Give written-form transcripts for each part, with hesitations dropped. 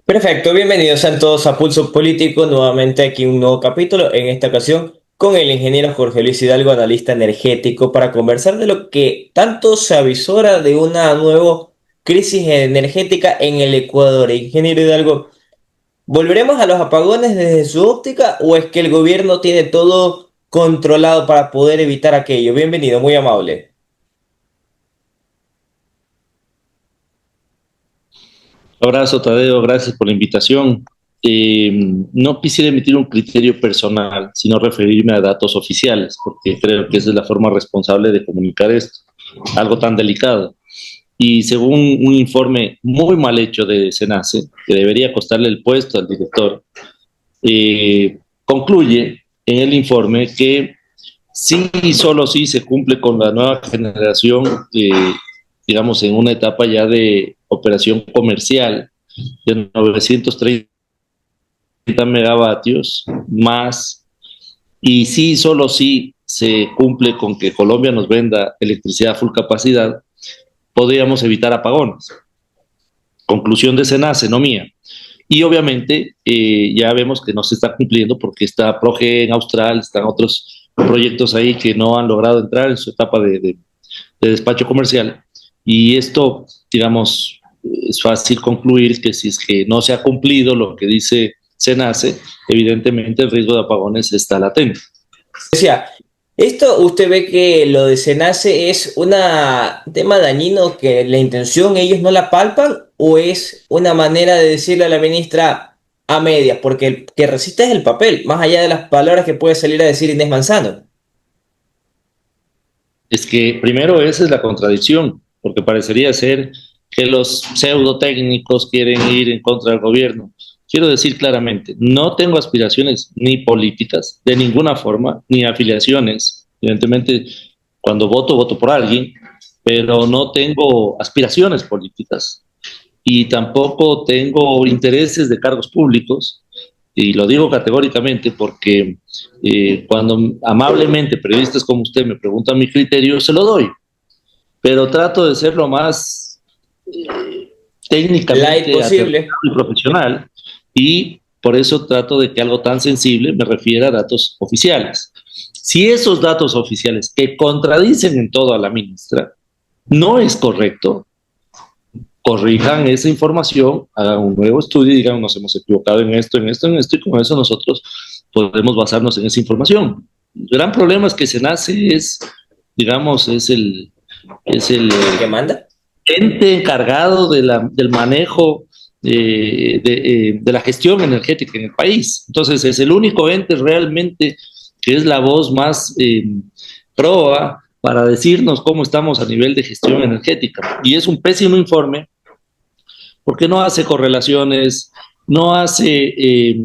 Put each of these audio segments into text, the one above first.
Perfecto, bienvenidos a todos a Pulso Político, nuevamente aquí un nuevo capítulo, en esta ocasión con el ingeniero Jorge Luis Hidalgo, analista energético, para conversar de lo que tanto se avisora de una nueva crisis energética en el Ecuador. Ingeniero Hidalgo, ¿volveremos a los apagones desde su óptica o es que el gobierno tiene todo controlado para poder evitar aquello? Bienvenido, muy amable. Abrazo, Tadeo, gracias por la invitación. No quisiera emitir un criterio personal, sino referirme a datos oficiales, porque creo que esa es la forma responsable de comunicar esto, algo tan delicado. Y según un informe muy mal hecho de SENACE, que debería costarle el puesto al director, concluye en el informe que sí y solo sí se cumple con la nueva generación, digamos, en una etapa ya de operación comercial de 930 megavatios más, y sí, solo sí se cumple con que Colombia nos venda electricidad a full capacidad, podríamos evitar apagones. Conclusión de SENACE, no mía. Y obviamente ya vemos que no se está cumpliendo porque está Proge en Austral, están otros proyectos ahí que no han logrado entrar en su etapa de despacho comercial. Y esto, digamos, es fácil concluir que si es que no se ha cumplido lo que dice SENACE, evidentemente el riesgo de apagones está latente. Decía, esto usted ve que lo de Senace es un tema dañino que la intención ellos no la palpan o es una manera de decirle a la ministra a medias, porque el que resiste es el papel, más allá de las palabras que puede salir a decir Inés Manzano. Es que primero esa es la contradicción, porque parecería ser que los pseudo técnicos quieren ir en contra del gobierno. Quiero decir claramente, no tengo aspiraciones ni políticas de ninguna forma, ni afiliaciones. Evidentemente, cuando voto, voto por alguien, pero no tengo aspiraciones políticas y tampoco tengo intereses de cargos públicos, y lo digo categóricamente porque cuando amablemente periodistas como usted me preguntan mi criterio, se lo doy, pero trato de ser lo más Light técnicamente aterrizado posible. y profesional, y por eso trato de que algo tan sensible me refiera a datos oficiales. Si esos datos oficiales que contradicen en todo a la ministra no es correcto, corrijan esa información, hagan un nuevo estudio y digan, nos hemos equivocado en esto, en esto, en esto, y con eso nosotros podemos basarnos en esa información. El gran problema es que se nace es, digamos, es el ¿El que manda? ente encargado del manejo de la gestión energética en el país. Entonces, es el único ente realmente que es la voz más proa para decirnos cómo estamos a nivel de gestión energética. Y es un pésimo informe porque no hace correlaciones, no hace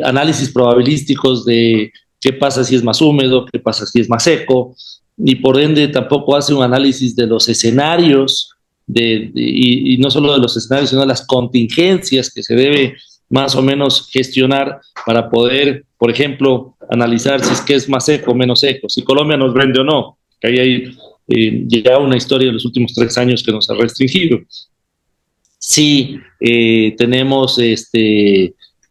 análisis probabilísticos de qué pasa si es más húmedo, qué pasa si es más seco, y por ende tampoco hace un análisis de los escenarios, y no solo de los escenarios, sino de las contingencias que se debe más o menos gestionar para poder, por ejemplo, analizar si es que es más seco o menos seco, si Colombia nos vende o no, que ahí hay ya una historia de los últimos 3 años que nos ha restringido. Si tenemos,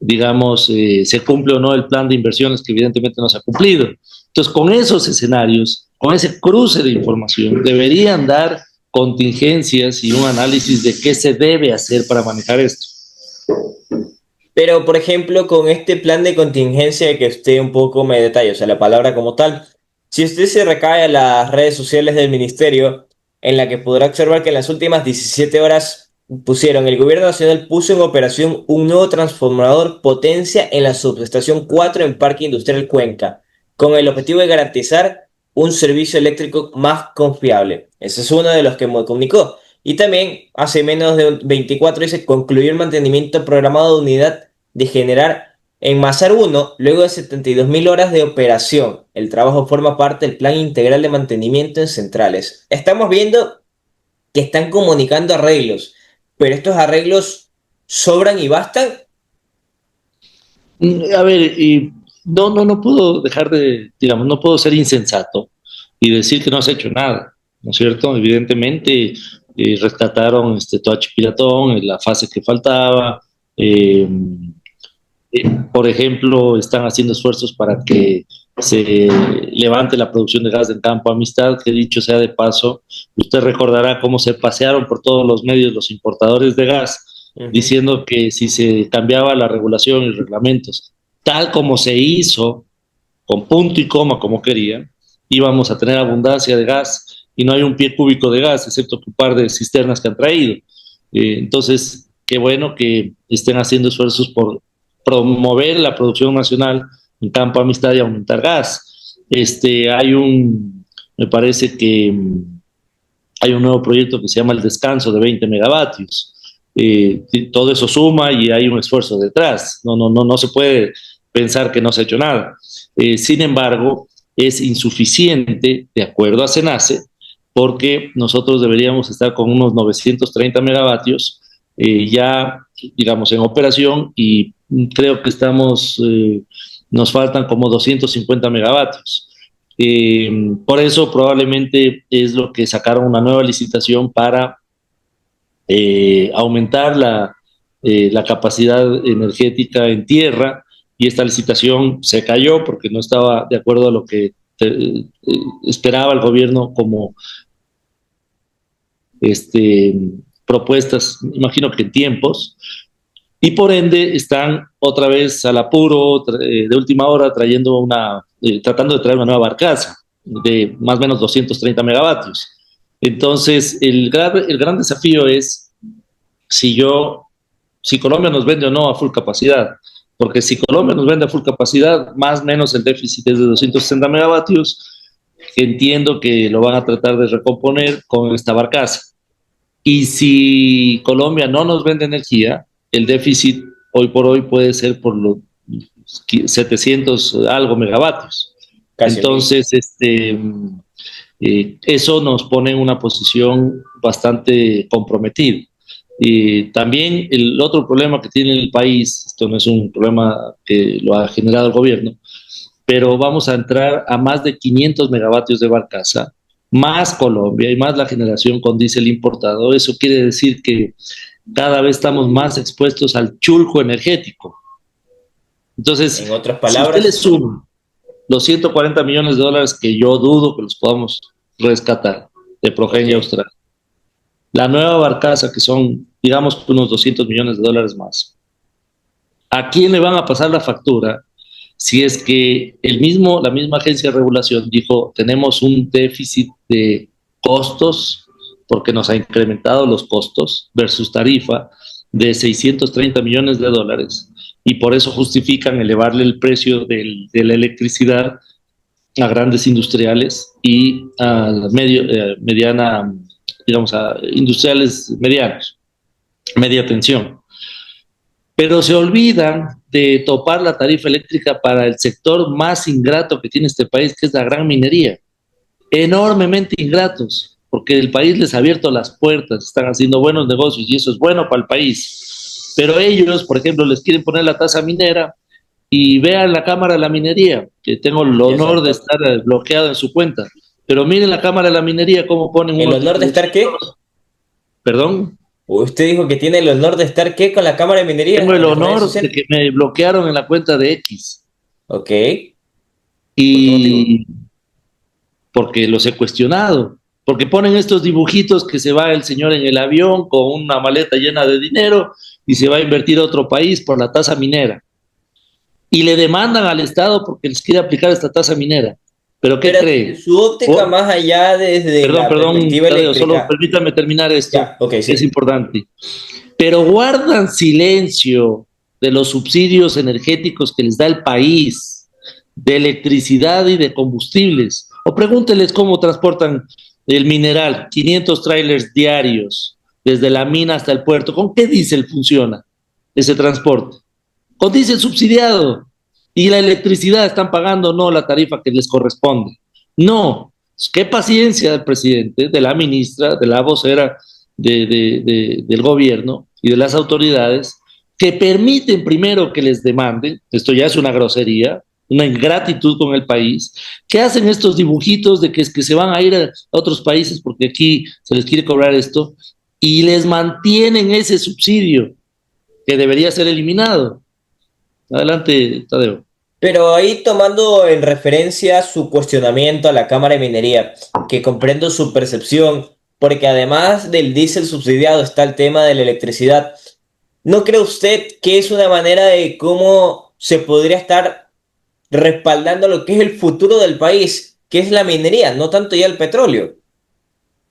digamos, se cumple o no el plan de inversiones que evidentemente no se ha cumplido. Entonces, con esos escenarios, con ese cruce de información, deberían dar contingencias y un análisis de qué se debe hacer para manejar esto. Pero, por ejemplo, con este plan de contingencia que usted un poco me detalla, o sea, la palabra como tal, si usted se recae a las redes sociales del ministerio, en la que podrá observar que en las últimas 17 horas el gobierno nacional puso en operación un nuevo transformador potencia en la subestación 4 en Parque Industrial Cuenca, con el objetivo de garantizar un servicio eléctrico más confiable. Ese es uno de los que me comunicó. Y también, hace menos de 24 horas, se concluyó el mantenimiento programado de unidad de generar en Mazar 1 luego de 72.000 horas de operación. El trabajo forma parte del Plan Integral de Mantenimiento en Centrales. Estamos viendo que están comunicando arreglos, pero estos arreglos sobran y bastan. A ver, y no puedo dejar de, digamos, no puedo ser insensato y decir que no se ha hecho nada, ¿no es cierto? Evidentemente rescataron Toachi Piratón en la fase que faltaba, Eh, por ejemplo, están haciendo esfuerzos para que se levante la producción de gas del campo Amistad, que dicho sea de paso, usted recordará cómo se pasearon por todos los medios los importadores de gas, Ujú. diciendo que si se cambiaba la regulación y reglamentos, tal como se hizo, con punto y coma como querían, íbamos a tener abundancia de gas y no hay un pie cúbico de gas, excepto un par de cisternas que han traído. Entonces, qué bueno que estén haciendo esfuerzos por promover la producción nacional en campo amistad y aumentar gas. Me parece que hay un nuevo proyecto que se llama El Descanso de 20 megavatios. Todo eso suma y hay un esfuerzo detrás. No se puede pensar que no se ha hecho nada. Sin embargo, es insuficiente, de acuerdo a CENACE, porque nosotros deberíamos estar con unos 930 megavatios ya, digamos, en operación y creo que nos faltan como 250 megavatios. Por eso probablemente es lo que sacaron una nueva licitación para aumentar la capacidad energética en tierra y esta licitación se cayó porque no estaba de acuerdo a lo que esperaba el gobierno como este, propuestas, imagino que en tiempos, y por ende están otra vez al apuro de última hora tratando de traer una nueva barcaza de más o menos 230 megavatios. Entonces, el gran desafío es si yo, si Colombia nos vende o no a full capacidad, porque si Colombia nos vende a full capacidad, más o menos el déficit es de 260 megavatios, que entiendo que lo van a tratar de recomponer con esta barcaza. Y si Colombia no nos vende energía, el déficit hoy por hoy puede ser por los 700 algo megavatios. Casi 1000. Entonces, eso nos pone en una posición bastante comprometida. Y también el otro problema que tiene el país, esto no es un problema que lo ha generado el gobierno, pero vamos a entrar a más de 500 megavatios de barcaza, más Colombia y más la generación con diésel importado. Eso quiere decir que cada vez estamos más expuestos al chulco energético. En Entonces, otras si usted le palabras, suma los 140 millones de dólares que yo dudo que los podamos rescatar de ok. Progenia Austral, la nueva barcaza que son, digamos, unos 200 millones de dólares más, ¿a quién le van a pasar la factura si es que la misma agencia de regulación dijo tenemos un déficit de costos porque nos ha incrementado los costos versus tarifa de 630 millones de dólares y por eso justifican elevarle el precio de la electricidad a grandes industriales y a la mediana, digamos, a industriales medianos, media tensión, pero se olvidan de topar la tarifa eléctrica para el sector más ingrato que tiene este país, que es la gran minería. Enormemente ingratos, porque el país les ha abierto las puertas, están haciendo buenos negocios y eso es bueno para el país. Pero ellos, por ejemplo, les quieren poner la tasa minera y vean la Cámara de la Minería, que tengo el honor de Exacto. estar bloqueado en su cuenta. Pero miren la Cámara de la Minería cómo ponen ¿El unos honor de estar qué? dispositivos. Perdón, Usted dijo que tiene el honor de estar qué con la Cámara de tengo Minería el en las redes honor de sociales. que me bloquearon en la cuenta de X. Ok. ¿Por qué motivo? Y porque los he cuestionado, porque ponen estos dibujitos que se va el señor en el avión con una maleta llena de dinero y se va a invertir a otro país por la tasa minera. Y le demandan al Estado porque les quiere aplicar esta tasa minera. ¿Pero qué Pero cree? su óptica Oh, más allá desde perdón, la perdón, perspectiva Tadeo, solo eléctrica. permítame terminar esto, Ya, ok, que es sí. importante. Pero guardan silencio de los subsidios energéticos que les da el país, de electricidad y de combustibles. O pregúnteles cómo transportan el mineral, 500 trailers diarios, desde la mina hasta el puerto. ¿Con qué diésel funciona ese transporte? Con diésel subsidiado. Y la electricidad están pagando no la tarifa que les corresponde. No. Qué paciencia del presidente, de la ministra, de la vocera del gobierno y de las autoridades que permiten primero que les demanden, esto ya es una grosería, una ingratitud con el país, que hacen estos dibujitos de que es que se van a ir a otros países porque aquí se les quiere cobrar esto y les mantienen ese subsidio. que debería ser eliminado. Adelante, Tadeo. Pero ahí tomando en referencia su cuestionamiento a la Cámara de Minería, que comprendo su percepción, porque además del diésel subsidiado está el tema de la electricidad. ¿No cree usted que es una manera de cómo se podría estar respaldando lo que es el futuro del país, que es la minería, no tanto ya el petróleo?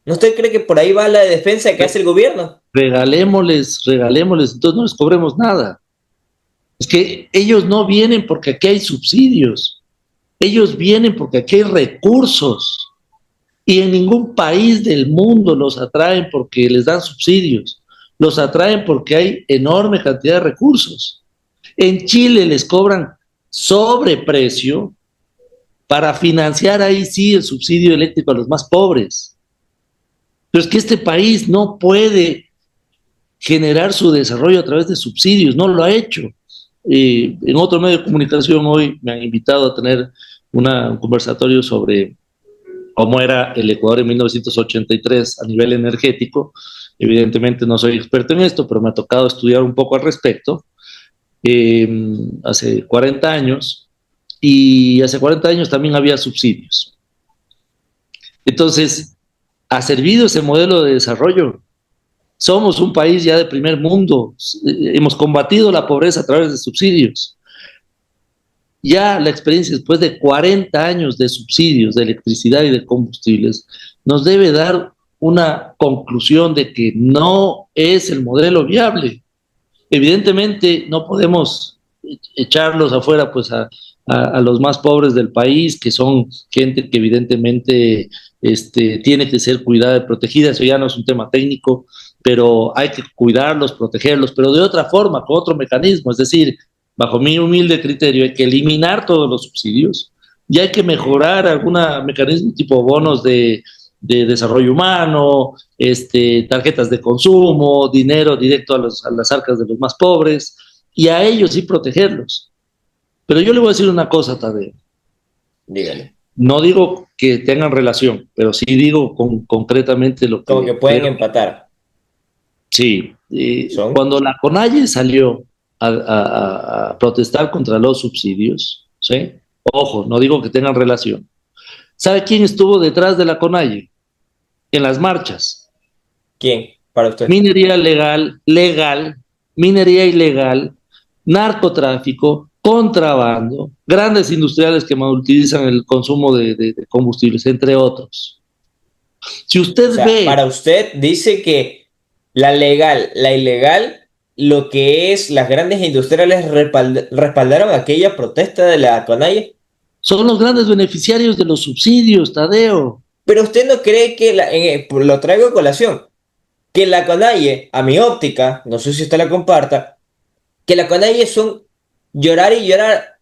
¿No usted cree que por ahí va la defensa que hace el gobierno? Regalémosles, entonces no les cobremos nada. Es que ellos no vienen porque aquí hay subsidios, ellos vienen porque aquí hay recursos y en ningún país del mundo los atraen porque les dan subsidios, los atraen porque hay enorme cantidad de recursos. En Chile les cobran sobreprecio para financiar ahí sí el subsidio eléctrico a los más pobres. Pero es que este país no puede generar su desarrollo a través de subsidios, no lo ha hecho. En otro medio de comunicación hoy me han invitado a tener un conversatorio sobre cómo era el Ecuador en 1983 a nivel energético. Evidentemente no soy experto en esto, pero me ha tocado estudiar un poco al respecto. Hace 40 años, y hace 40 años también había subsidios. Entonces, ¿ha servido ese modelo de desarrollo? Somos un país ya de primer mundo, hemos combatido la pobreza a través de subsidios. Ya la experiencia después de 40 años de subsidios de electricidad y de combustibles nos debe dar una conclusión de que no es el modelo viable. Evidentemente no podemos echarlos afuera pues a los más pobres del país, que son gente que evidentemente tiene que ser cuidada y protegida. Eso ya no es un tema técnico, pero hay que cuidarlos, protegerlos, pero de otra forma, con otro mecanismo. Es decir, bajo mi humilde criterio, hay que eliminar todos los subsidios y hay que mejorar algún mecanismo tipo bonos de desarrollo humano, tarjetas de consumo, dinero directo a las arcas de los más pobres, y a ellos sí protegerlos. Pero yo le voy a decir una cosa, Tadeo. Dígale. No digo que tengan relación, pero sí digo concretamente lo que... Como que pueden empatar. Sí. Son. Cuando la CONAIE salió a protestar contra los subsidios, ¿sí? Ojo, no digo que tengan relación. ¿Sabe quién estuvo detrás de la CONAIE? En las marchas. ¿Quién? Para usted. Minería legal, minería ilegal, narcotráfico, contrabando, grandes industriales que utilizan el consumo de combustibles, entre otros. Si usted O sea, ve... para usted dice que la legal, la ilegal, lo que es las grandes industriales respaldaron aquella protesta de la CONAIE. Son los grandes beneficiarios de los subsidios, Tadeo. Pero usted no cree que, lo traigo a colación, que la CONAIE, a mi óptica, no sé si usted la comparta, que la CONAIE son llorar y llorar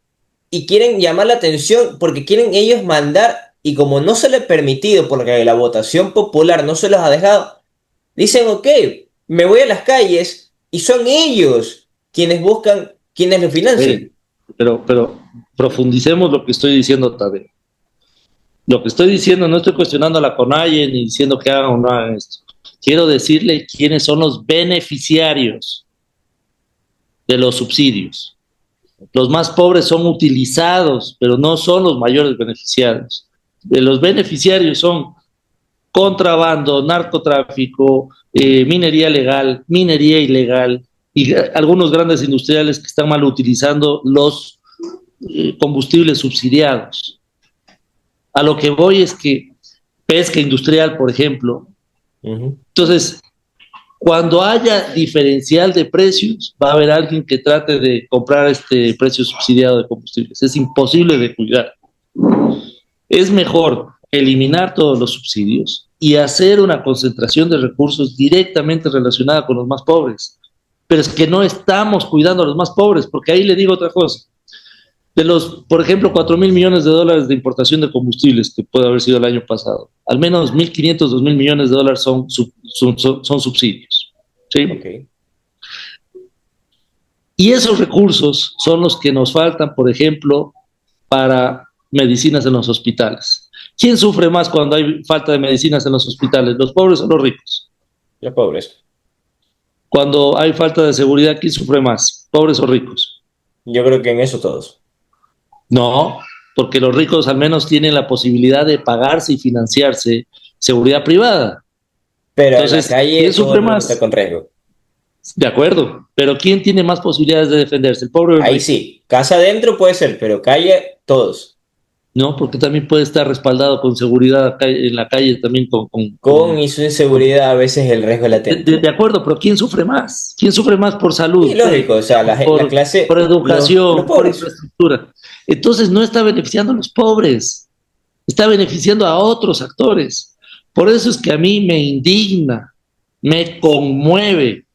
y quieren llamar la atención porque quieren ellos mandar y como no se les ha permitido porque la votación popular no se los ha dejado, dicen, ok, me voy a las calles y son ellos quienes buscan, quienes lo financian. Pero profundicemos lo que estoy diciendo, Tadeo. Lo que estoy diciendo, no estoy cuestionando a la CONAIE ni diciendo que hagan o no hagan esto. Quiero decirle quiénes son los beneficiarios de los subsidios. Los más pobres son utilizados, pero no son los mayores beneficiarios. De los beneficiarios son contrabando, narcotráfico, minería legal, minería ilegal y algunos grandes industriales que están mal utilizando los combustibles subsidiados. A lo que voy es que pesca industrial, por ejemplo. Entonces, cuando haya diferencial de precios, va a haber alguien que trate de comprar este precio subsidiado de combustibles. Es imposible de cuidar. Es mejor eliminar todos los subsidios y hacer una concentración de recursos directamente relacionada con los más pobres. Pero es que no estamos cuidando a los más pobres, porque ahí le digo otra cosa. De los, por ejemplo, 4.000 millones de dólares de importación de combustibles que puede haber sido el año pasado, al menos 1.500, 2.000 millones de dólares son subsidios. ¿Sí? Okay. Y esos recursos son los que nos faltan, por ejemplo, para medicinas en los hospitales. ¿Quién sufre más cuando hay falta de medicinas en los hospitales? ¿Los pobres o los ricos? Los pobres. Cuando hay falta de seguridad, ¿quién sufre más? ¿Pobres o ricos? Yo creo que en eso todos. No, porque los ricos al menos tienen la posibilidad de pagarse y financiarse seguridad privada. Pero en la Entonces, calle ¿quién todo sufre el mundo está más? con riesgo. De acuerdo, pero ¿quién tiene más posibilidades de defenderse, el pobre o el Ahí rico? sí, casa adentro puede ser, pero calle todos. No, porque también puede estar respaldado con seguridad en la calle también Con y su inseguridad a veces el riesgo latente. de acuerdo, pero ¿quién sufre más? ¿Quién sufre más por Y salud, lógico, o sea, la por clase, los educación, por pobres. infraestructura? Entonces no está beneficiando a los pobres, está beneficiando a otros actores. Por eso es que a mí me indigna, me conmueve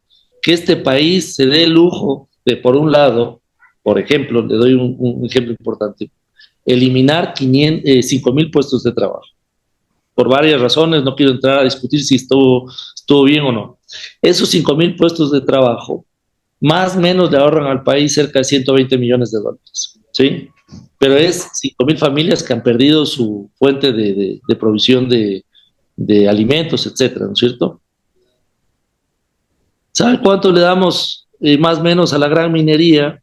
que este país se dé el lujo de, por un lado, por ejemplo, le doy un ejemplo importante, eliminar 5,000 puestos de trabajo. Por varias razones, no quiero entrar a discutir si estuvo bien o no. Esos 5,000 puestos de trabajo, más o menos le ahorran al país cerca de 120 millones de dólares, ¿sí? Pero Ujú. es 5,000 familias que han perdido su fuente de provisión de alimentos, etcétera, ¿no es cierto? ¿Sabe cuánto le damos más o menos a la gran minería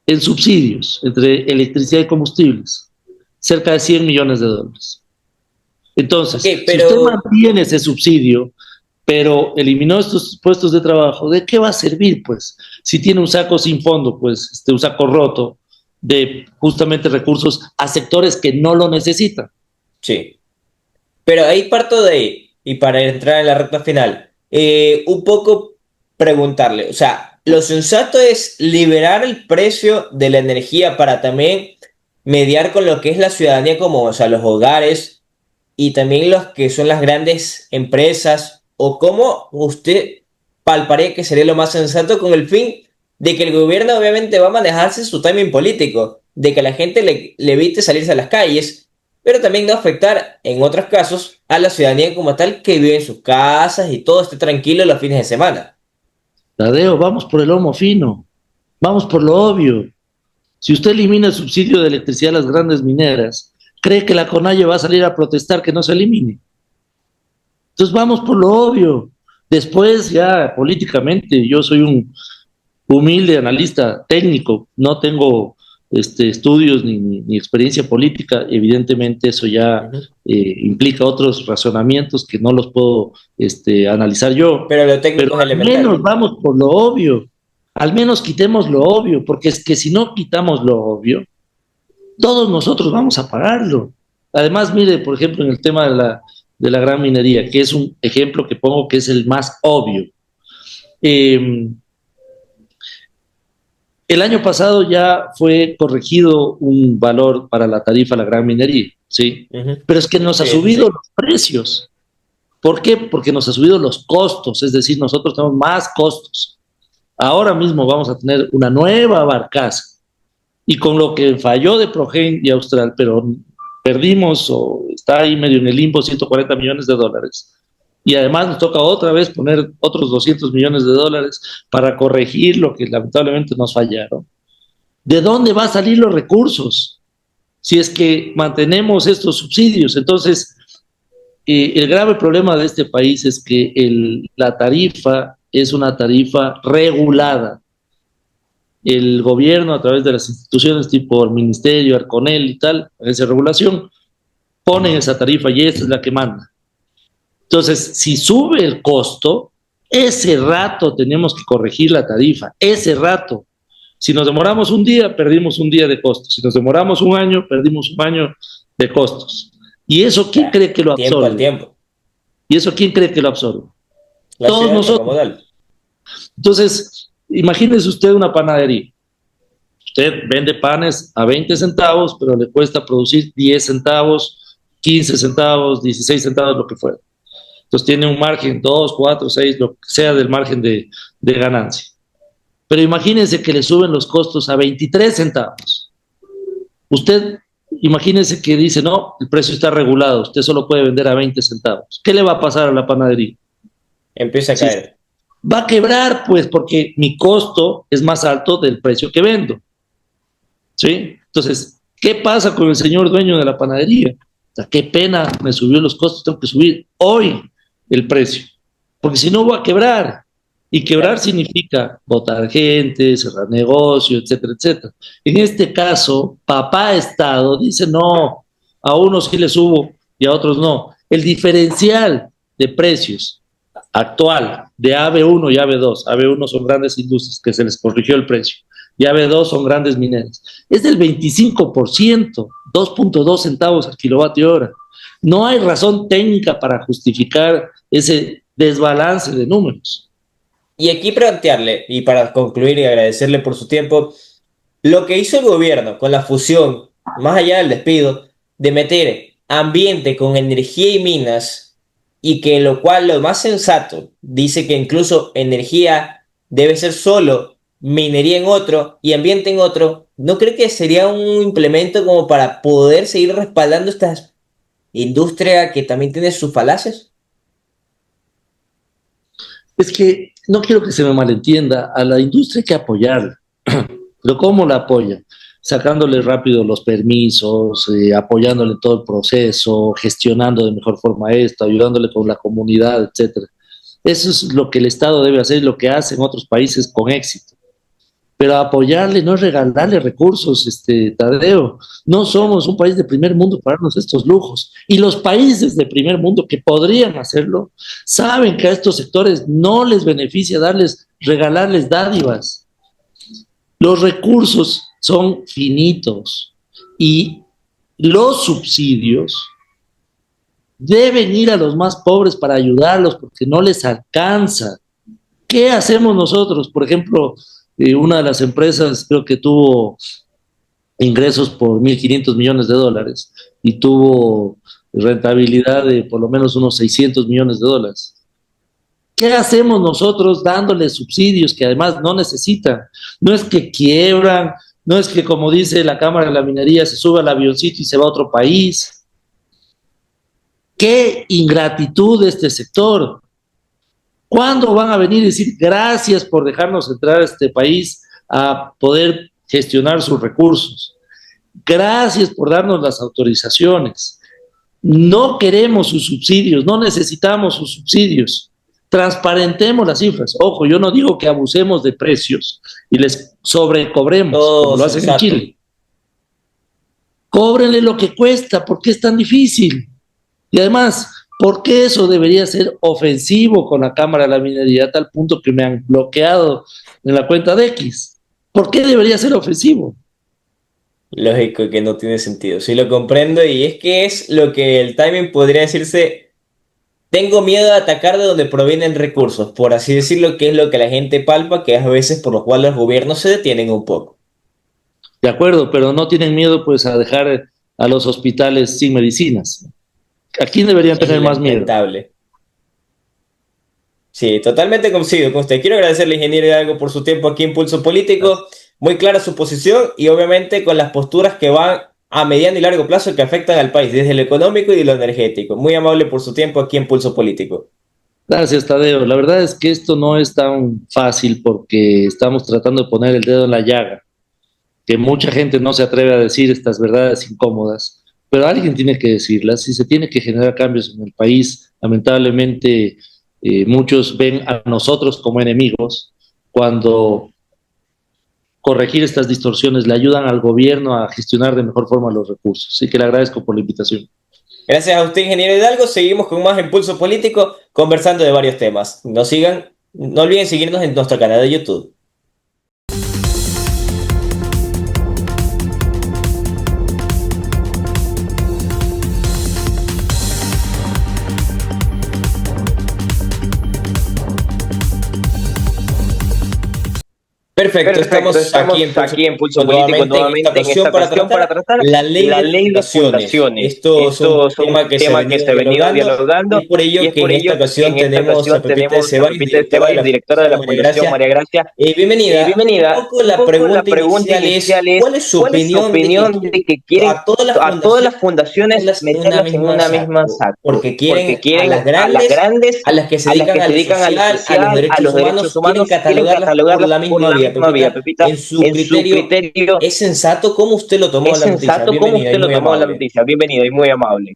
en subsidios entre electricidad y combustibles? Cerca de 100 millones de dólares. Ok, Entonces, si usted pero, mantiene ese subsidio, pero eliminó estos puestos de trabajo, ¿de qué va a servir, pues? Si tiene un saco sin fondo, pues, un saco roto de justamente recursos a sectores que no lo necesitan. sí. Pero ahí parto de ahí, y para entrar en la recta final, un poco preguntarle, o sea, lo sensato es liberar el precio de la energía para también mediar con lo que es la ciudadanía como, o sea, los hogares y también los que son las grandes empresas, o cómo usted palparía que sería lo más sensato con el fin de que el gobierno obviamente va a manejarse su timing político, de que la gente le evite salirse a las calles, pero también no afectar, en otros casos, a la ciudadanía como tal que vive en sus casas y todo esté tranquilo los fines de semana. Tadeo, vamos por el lomo fino, vamos por lo obvio. Si usted elimina el subsidio de electricidad a las grandes mineras, ¿cree que la CONAIE va a salir a protestar que no se elimine? Entonces vamos por lo obvio. Después ya políticamente, yo soy un humilde analista técnico, no tengo estudios ni experiencia política, evidentemente eso ya Ujú. implica otros razonamientos que no los puedo analizar yo, Pero lo pero técnico es al menos elemental. vamos por lo obvio, al menos quitemos lo obvio, porque es que si no quitamos lo obvio, todos nosotros vamos a pagarlo. Además, mire, por ejemplo, en el tema de la gran minería, que es un ejemplo que pongo que es el más obvio. Eh, el año pasado ya fue corregido un valor para la tarifa a la gran minería, ¿sí? Ujú. Pero es que nos ha Sí, eso subido sí. los precios. ¿Por qué? Porque nos ha subido los costos, es decir, nosotros tenemos más costos. Ahora mismo vamos a tener una nueva barcaza y con lo que falló de Progen y Austral, pero perdimos o está ahí medio en el limbo 140 millones de dólares. Y además nos toca otra vez poner otros 200 millones de dólares para corregir lo que lamentablemente nos fallaron. ¿De dónde van a salir los recursos si es que mantenemos estos subsidios? Entonces, el grave problema de este país es que la tarifa es una tarifa regulada. El gobierno, a través de las instituciones tipo el Ministerio, Arconel y tal, agencia de regulación, ponen esa tarifa y esa es la que manda. Entonces, si sube el costo, ese rato tenemos que corregir la tarifa, ese rato. Si nos demoramos un día, perdimos un día de costos. Si nos demoramos un año, perdimos un año de costos. ¿Y eso quién Ya, cree que lo tiempo al absorbe? tiempo. ¿Y eso quién cree que lo absorbe? La Todos ciudadanía como nosotros. tal. Entonces, imagínese usted una panadería. Usted vende panes a 20 centavos, pero le cuesta producir 10 centavos, 15 centavos, 16 centavos, lo que fuera. Entonces tiene un margen 2, 4, 6, lo que sea del margen de ganancia. Pero imagínense que le suben los costos a 23 centavos. Usted, imagínense que dice, no, el precio está regulado, usted solo puede vender a 20 centavos. ¿Qué le va a pasar a la panadería? Empieza a Sí, caer. va a quebrar, pues, porque mi costo es más alto del precio que vendo. ¿Sí? Entonces, ¿qué pasa con el señor dueño de la panadería? O sea, qué pena, me subió los costos, tengo que subir hoy el precio, porque si no voy a quebrar. Y quebrar significa botar gente, cerrar negocios, etcétera, etcétera. En este caso, papá Estado dice no, a unos sí les subo y a otros no. El diferencial de precios actual de AB1 y AB2, AB1 son grandes industrias que se les corrigió el precio y AB2 son grandes mineras, es del 25%, 2.2 centavos al kilovatio hora. No hay razón técnica para justificar ese desbalance de números. Y aquí plantearle, y para concluir y agradecerle por su tiempo, lo que hizo el gobierno con la fusión, más allá del despido, de meter ambiente con energía y minas, y que lo cual lo más sensato dice que incluso energía debe ser solo minería en otro y ambiente en otro, ¿no cree que sería un implemento como para poder seguir respaldando esta industria que también tiene sus falacias? Es que no quiero que se me malentienda, a la industria hay que apoyarla. Pero ¿cómo la apoya? Sacándole rápido los permisos, apoyándole en todo el proceso, gestionando de mejor forma esto, ayudándole con la comunidad, etcétera. Eso es lo que el Estado debe hacer y lo que hacen otros países con éxito. Pero apoyarle no es regalarle recursos, Tadeo. No somos un país de primer mundo para darnos estos lujos. Y los países de primer mundo que podrían hacerlo, saben que a estos sectores no les beneficia darles, regalarles dádivas. Los recursos son finitos y los subsidios deben ir a los más pobres para ayudarlos porque no les alcanza. ¿Qué hacemos nosotros? Por ejemplo, una de las empresas creo que tuvo ingresos por 1.500 millones de dólares y tuvo rentabilidad de por lo menos unos 600 millones de dólares. ¿Qué hacemos nosotros dándoles subsidios que además no necesitan? No es que quiebran, no es que, como dice la Cámara de la Minería, se sube al avioncito y se va a otro país. ¡Qué ingratitud de este sector! ¿Cuándo van a venir y decir gracias por dejarnos entrar a este país a poder gestionar sus recursos? Gracias por darnos las autorizaciones. No queremos sus subsidios, no necesitamos sus subsidios. Transparentemos las cifras. Ojo, yo no digo que abusemos de precios y les sobrecobremos, como Todo lo hacen en sensato. Chile. Cóbrenle lo que cuesta, ¿por qué es tan difícil? Y además, ¿por qué eso debería ser ofensivo con la Cámara de la Minería a tal punto que me han bloqueado en la cuenta de X? ¿Por qué debería ser ofensivo? Lógico que no tiene sentido. Sí lo comprendo y es que es lo que el timing podría decirse, tengo miedo de atacar de donde provienen recursos, por así decirlo, que es lo que la gente palpa, que es a veces por lo cual los gobiernos se detienen un poco. De acuerdo, pero no tienen miedo pues a dejar a los hospitales sin medicinas. ¿A quién deberían Es tener más miedo? lamentable. Sí, totalmente coincido con usted. Quiero agradecerle, ingeniero Hidalgo, por su tiempo aquí en Pulso Político. Muy clara su posición y obviamente con las posturas que van a mediano y largo plazo que afectan al país, desde lo económico y de lo energético. Muy amable por su tiempo aquí en Pulso Político. Gracias, Tadeo. La verdad es que esto no es tan fácil porque estamos tratando de poner el dedo en la llaga, que mucha gente no se atreve a decir estas verdades incómodas, pero alguien tiene que decirlas y se tiene que generar cambios en el país. Lamentablemente, muchos ven a nosotros como enemigos cuando corregir estas distorsiones le ayudan al gobierno a gestionar de mejor forma los recursos. Así que le agradezco por la invitación. Gracias a usted, ingeniero Hidalgo. Seguimos con más Impulso Político, conversando de varios temas. Nos sigan, no olviden seguirnos en nuestro canal de YouTube. Perfecto, Perfecto, estamos aquí en estamos Pulso aquí en Político Pulso Político nuevamente en esta nuevamente en ocasión esta para ocasión para tratar tratar la ley la de ley de fundaciones. fundaciones. Esto es un Esto es un tema que se ha tema que venido se ha venido dialogando y dialogando es por y ello es que en por esta ello que ocasión en esta tenemos a ocasión Pepita tenemos a Ceballos, Pepita directora de Ceballos, la directora de Fundación la María Fundación Gracia. María Gracia. Bienvenida. Un Bienvenida. poco Un la poco la pregunta pregunta inicial inicial es, es, ¿cuál es su ¿cuál es su opinión de que opinión de quieren que quieren a todas las a todas fundaciones las fundaciones meterlas en una meterlas en misma una misma saco? saco? Porque Porque quieren a quieren las a las grandes, grandes, a las que se a las dedican que a se lo dedican a lo social, a los social, a derechos los derechos humanos, quieren humanos, quieren catalogarlas por catalogarlas la por misma la vía. misma vía. Pepita, Pepita, en su en su criterio, criterio, ¿es sensato? ¿Cómo usted lo tomó ¿es la noticia? sensato? ¿Cómo Bienvenida y usted lo muy tomó la amable. noticia? Bienvenido y muy amable.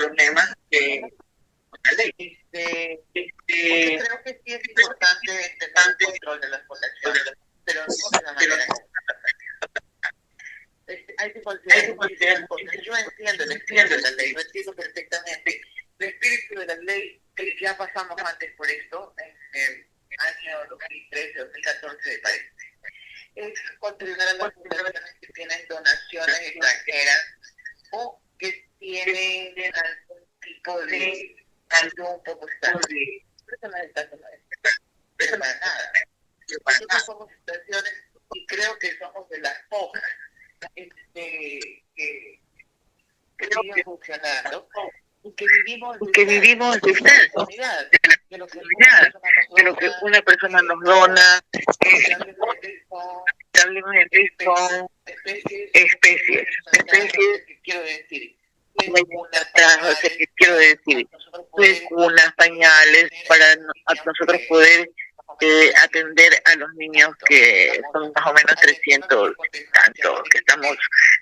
problemas con la ley. Porque creo que sí es importante tener el control de las fundaciones, pero no de la manera como hay que considerar muchísimas cosas. Yo entiendo el espíritu de la ley, lo entiendo perfectamente. El espíritu de la ley, que ya pasamos antes por esto, en el año 2013, 2014, me parece, es contribuir a las fundaciones que tienen donaciones extranjeras o que tienen algún tipo de algo un poco extraño. Pero eso no es el caso nuestro. Pero para nada. Nosotros somos situaciones y creo que somos de las pocas que siguen funcionando y que vivimos de ustedes, de lo que una persona nos dona, lamentablemente son especies, que quiero decir, que quiero decir, cunas, pañales, para nosotros poder atender a los niños que son más o menos 300 tanto, que estamos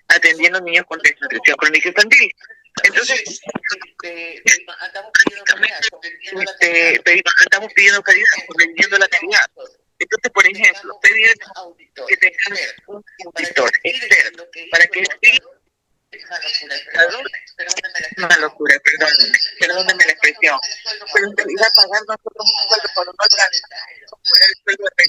atendiendo niños con desnutrición crónica infantil. Entonces, estamos pidiendo cariño comprendiendo la calidad. Entonces, por ejemplo, pedir que tengan un auditor externo para que explique. Es una locura, perdónenme la expresión. Pero en realidad pagar nosotros un sueldo por un el sueldo de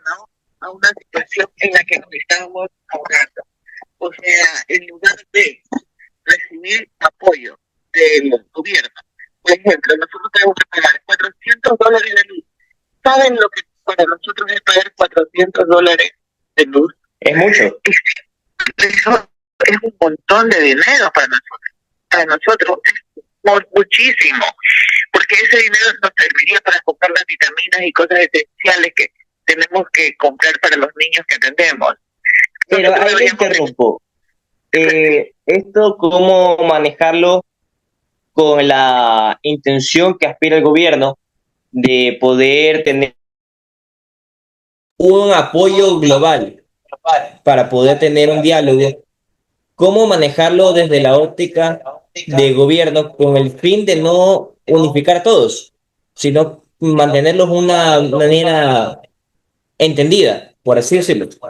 ¿no? A una situación en la que nos estamos ahorrando. O sea, en lugar de recibir apoyo del gobierno, por ejemplo, nosotros tenemos que pagar $400 de luz. ¿Saben lo que para nosotros es pagar $400 de luz? Es mucho. Eso es un montón de dinero para nosotros. Para nosotros es muchísimo, porque ese dinero nos serviría para comprar las vitaminas y cosas esenciales que tenemos que comprar para los niños que atendemos. Pero ahí le interrumpo. Esto, ¿cómo manejarlo con la intención que aspira el gobierno de poder tener un apoyo global para poder tener un diálogo? ¿Cómo manejarlo desde la óptica de gobierno con el fin de no unificar a todos, sino mantenerlos una manera entendida, por así decirlo? Esto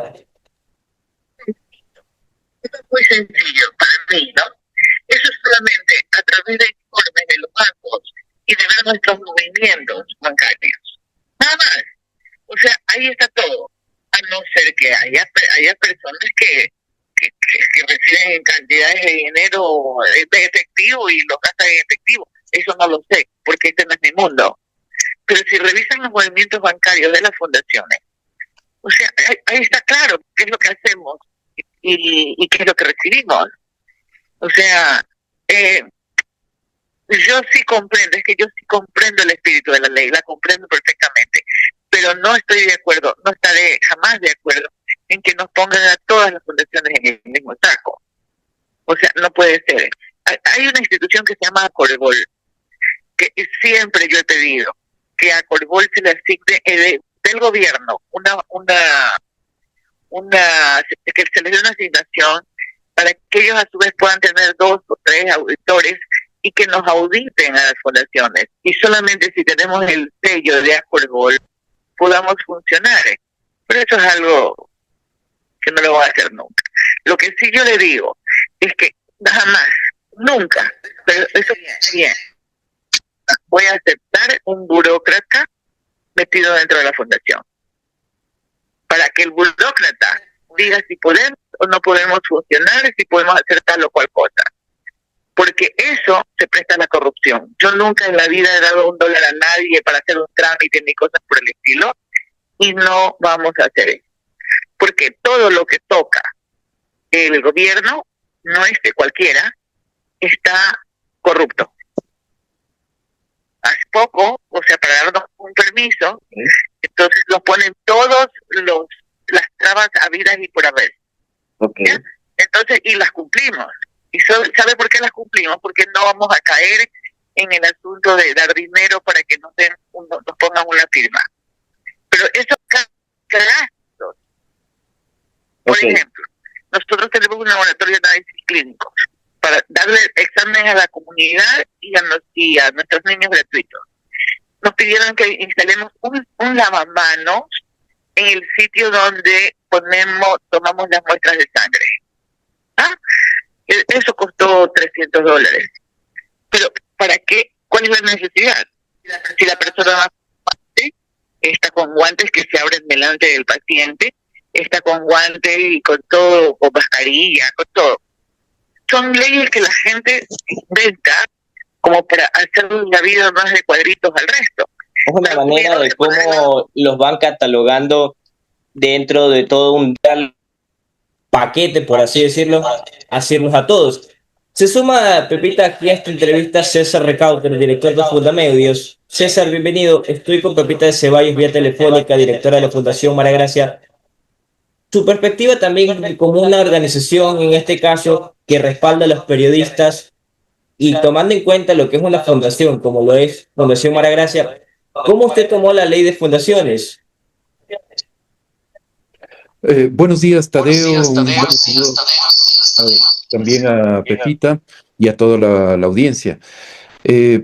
es muy sencillo para mí, ¿no? Eso es solamente a través de informes de los bancos y de ver nuestros movimientos bancarios. Nada más. O sea, ahí está todo. A no ser que haya personas que reciben cantidades de dinero de efectivo y lo gastan en efectivo. Eso no lo sé, porque este no es mi mundo. Pero si revisan los movimientos bancarios de las fundaciones, o sea, ahí está claro qué es lo que hacemos y qué es lo que recibimos. O sea, yo sí comprendo, es que yo sí comprendo el espíritu de la ley, la comprendo perfectamente, pero no estoy de acuerdo, no estaré jamás de acuerdo en que nos pongan a todas las fundaciones en el mismo saco. O sea, no puede ser. Hay una institución que se llama Acorgol, que siempre yo he pedido que a Acorgol se le asigne del gobierno que se les dé una asignación para que ellos a su vez puedan tener 2 o 3 auditores y que nos auditen a las fundaciones. Y solamente si tenemos el sello de Acorgol podamos funcionar. Pero eso es algo que no lo voy a hacer nunca. Lo que sí yo le digo es que jamás, nunca, pero eso bien, voy a aceptar un burócrata metido dentro de la fundación. Para que el burócrata diga si podemos o no podemos funcionar, si podemos hacer tal o cual cosa. Porque eso se presta a la corrupción. Yo nunca en la vida he dado $1 a nadie para hacer un trámite ni cosas por el estilo, y no vamos a hacer eso. Porque todo lo que toca el gobierno, no es que cualquiera, está corrupto. Hace poco, o sea, para darnos un permiso, entonces los ponen todos las trabas habidas y por haber. Okay. ¿Ya? Entonces, y las cumplimos. ¿Y sabe por qué las cumplimos? Porque no vamos a caer en el asunto de dar dinero para que nos pongan una firma. Pero eso gastos. Por ejemplo, nosotros tenemos un laboratorio de análisis clínicos para darle exámenes a la comunidad y a nuestros niños gratuitos. Nos pidieron que instalemos un lavamanos en el sitio donde tomamos las muestras de sangre. ¿Ah? Eso costó $300. Pero, ¿para qué? ¿Cuál es la necesidad? Si la persona más está con guantes que se abren delante del paciente, está con guantes y con todo, con mascarilla, con todo. Son leyes que la gente inventa como para hacer la vida más de cuadritos al resto. Es una manera de cómo los van catalogando dentro de todo un paquete, por así decirlo, hacerlos a todos. Se suma, Pepita, aquí a esta entrevista César Recauter, director de Fundamedios. César, bienvenido. Estoy con Pepita de Ceballos, vía telefónica, directora de la Fundación María Gracia. Su perspectiva también como una organización, en este caso, que respalda a los periodistas y tomando en cuenta lo que es una fundación, como lo es Fundación María Gracia, ¿cómo usted tomó la ley de fundaciones? Buenos días, Tadeo. Un buen saludo también a Pepita y a toda la audiencia.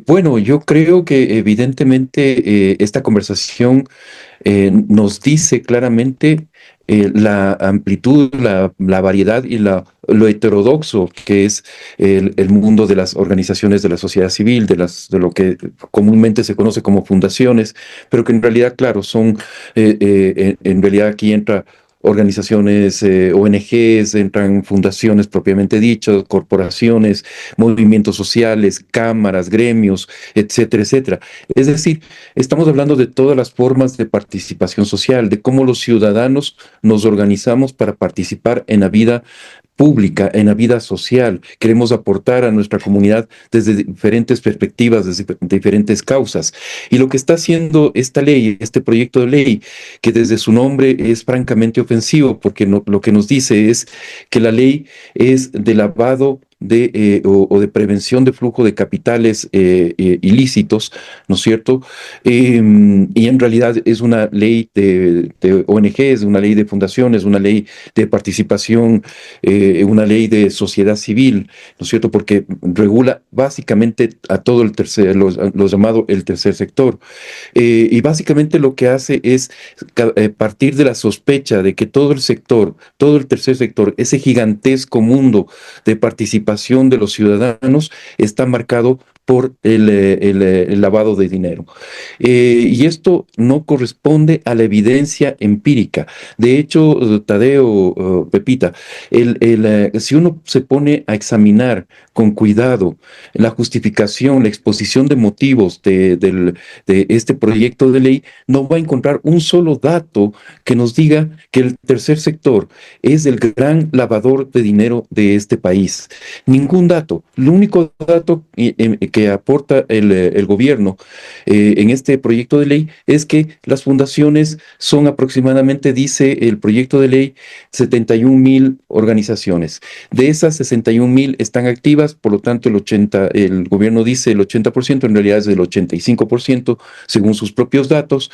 Bueno, yo creo que evidentemente esta conversación nos dice claramente la amplitud, la variedad y lo heterodoxo que es el mundo de las organizaciones de la sociedad civil, de lo que comúnmente se conoce como fundaciones, pero que en realidad, claro, son, en realidad aquí entra organizaciones, ONGs, entran fundaciones propiamente dichas, corporaciones, movimientos sociales, cámaras, gremios, etcétera, etcétera. Es decir, estamos hablando de todas las formas de participación social, de cómo los ciudadanos nos organizamos para participar en la vida pública, en la vida social. Queremos aportar a nuestra comunidad desde diferentes perspectivas, desde diferentes causas. Y lo que está haciendo esta ley, este proyecto de ley, que desde su nombre es francamente ofensivo, porque lo que nos dice es que la ley es de lavado o de prevención de flujo de capitales ilícitos, ¿no es cierto? Y en realidad es una ley de ONGs, una ley de fundaciones, una ley de participación, una ley de sociedad civil, ¿no es cierto? Porque regula básicamente a todo el lo llamado el tercer sector. Y básicamente lo que hace es partir de la sospecha de que todo el sector, todo el tercer sector, ese gigantesco mundo de participación de los ciudadanos está marcado por el lavado de dinero. Y esto no corresponde a la evidencia empírica. De hecho, Tadeo, Pepita, si uno se pone a examinar con cuidado la justificación, la exposición de motivos de este proyecto de ley, no va a encontrar un solo dato que nos diga que el tercer sector es el gran lavador de dinero de este país. Ningún dato. El único dato que aporta el gobierno en este proyecto de ley es que las fundaciones son aproximadamente, dice el proyecto de ley, 71,000 organizaciones. De esas 61,000 están activas, por lo tanto el gobierno dice el 80%, en realidad es el 85% según sus propios datos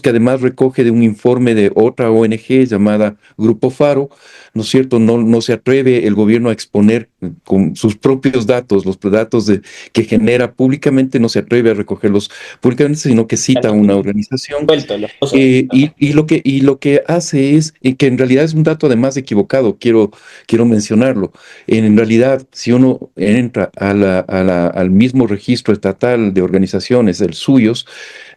que además recoge de un informe de otra ONG llamada Grupo Faro, ¿no es cierto? No se atreve el gobierno a exponer con sus propios datos, los datos que genera públicamente, no se atreve a recogerlos públicamente, sino que cita a una organización. Y lo que hace es que en realidad es un dato además equivocado, quiero mencionarlo. En realidad, si uno entra al mismo registro estatal de organizaciones, el suyos,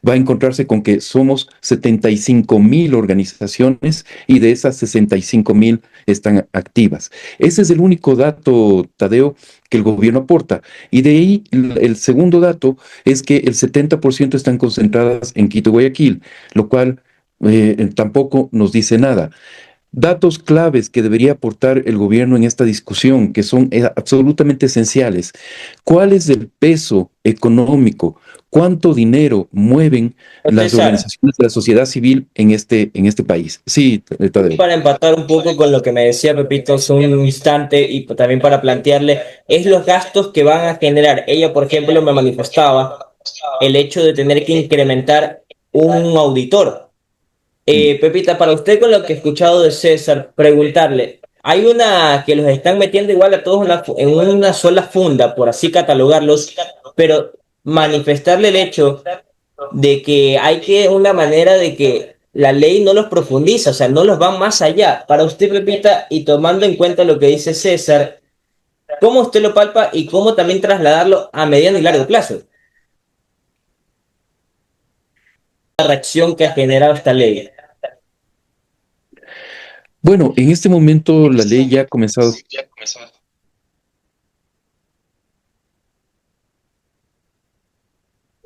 va a encontrarse con que somos 75,000 organizaciones y de esas 65,000 están activas. Ese es el único dato, Tadeo, que el gobierno aporta. Y de ahí el segundo dato es que el 70% están concentradas en Quito y Guayaquil, lo cual tampoco nos dice nada. Datos claves que debería aportar el gobierno en esta discusión, que son absolutamente esenciales. ¿Cuál es el peso económico? ¿Cuánto dinero mueven las organizaciones de la sociedad civil en este país? Sí, Tadeo. Para empatar un poco con lo que me decía Pepito hace un instante y también para plantearle, es los gastos que van a generar. Ella, por ejemplo, me manifestaba el hecho de tener que incrementar un auditor. Pepita, para usted con lo que he escuchado de César, preguntarle, hay una que los están metiendo igual a todos en una sola funda, por así catalogarlos, pero manifestarle el hecho de que hay que una manera de que la ley no los profundiza, o sea, no los va más allá. Para usted, Pepita, y tomando en cuenta lo que dice César, ¿cómo usted lo palpa y cómo también trasladarlo a mediano y largo plazo? La reacción que ha generado esta ley. Bueno, en este momento la ley ya ha comenzado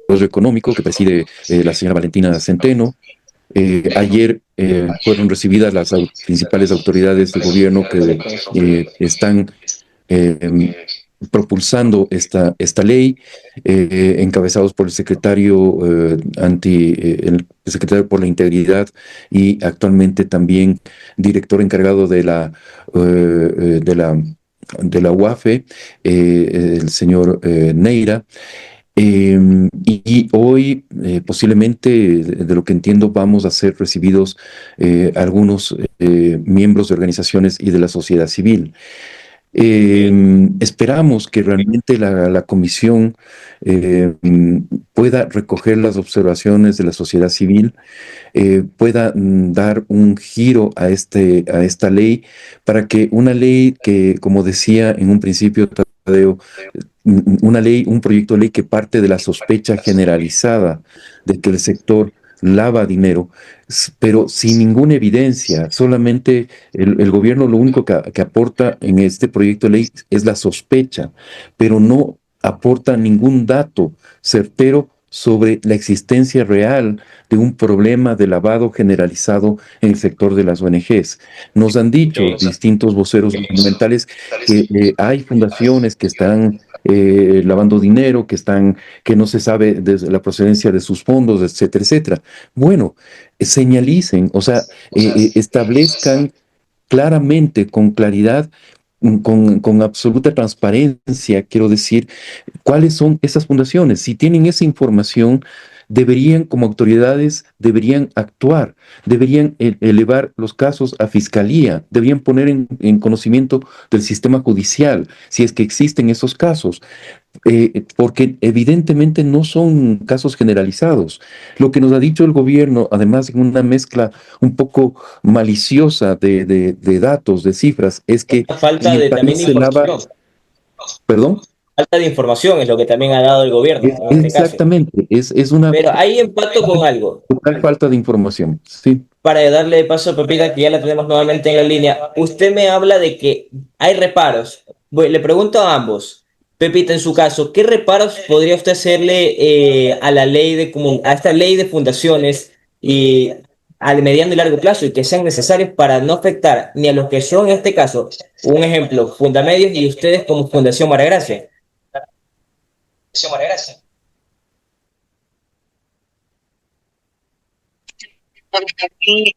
el económico que preside la señora Valentina Centeno. Ayer fueron recibidas las principales autoridades del gobierno que están eh, propulsando esta ley, encabezados por el secretario el secretario por la Integridad y actualmente también director encargado de la UAFE, el señor Neira. Y hoy posiblemente, de lo que entiendo, vamos a ser recibidos algunos miembros de organizaciones y de la sociedad civil. Esperamos que realmente la comisión pueda recoger las observaciones de la sociedad civil, pueda dar un giro a esta ley, para que una ley que, como decía en un principio Tadeo, un proyecto de ley que parte de la sospecha generalizada de que el sector lava dinero, pero sin ninguna evidencia. Solamente el gobierno lo único que aporta en este proyecto de ley es la sospecha, pero no aporta ningún dato certero sobre la existencia real de un problema de lavado generalizado en el sector de las ONGs. Nos han dicho distintos voceros gubernamentales que hay fundaciones que están lavando dinero, que no se sabe de la procedencia de sus fondos, etcétera, etcétera. Bueno, señalicen, o sea, establezcan claramente, con claridad, con absoluta transparencia, quiero decir, cuáles son esas fundaciones. Si tienen esa información, deberían, como autoridades, deberían actuar, deberían elevar los casos a fiscalía, deberían poner en conocimiento del sistema judicial, si es que existen esos casos, porque evidentemente no son casos generalizados. Lo que nos ha dicho el gobierno, además en una mezcla un poco maliciosa de datos, de cifras, es que en Falta el de también país de se lava, información. perdón. Falta de información es lo que también ha dado el gobierno en este caso. Exactamente, es una Pero ahí empato con algo. total falta de información. Sí. Para darle paso a Pepita, que ya la tenemos nuevamente en la línea. Usted me habla de que hay reparos. Le pregunto a ambos. Pepita, en su caso, ¿qué reparos podría usted hacerle a la ley a esta ley de fundaciones y al mediano y largo plazo y que sean necesarios para no afectar ni a los que son, en este caso, un ejemplo, Fundamedios y ustedes como Fundación Maragracia? Porque a mí,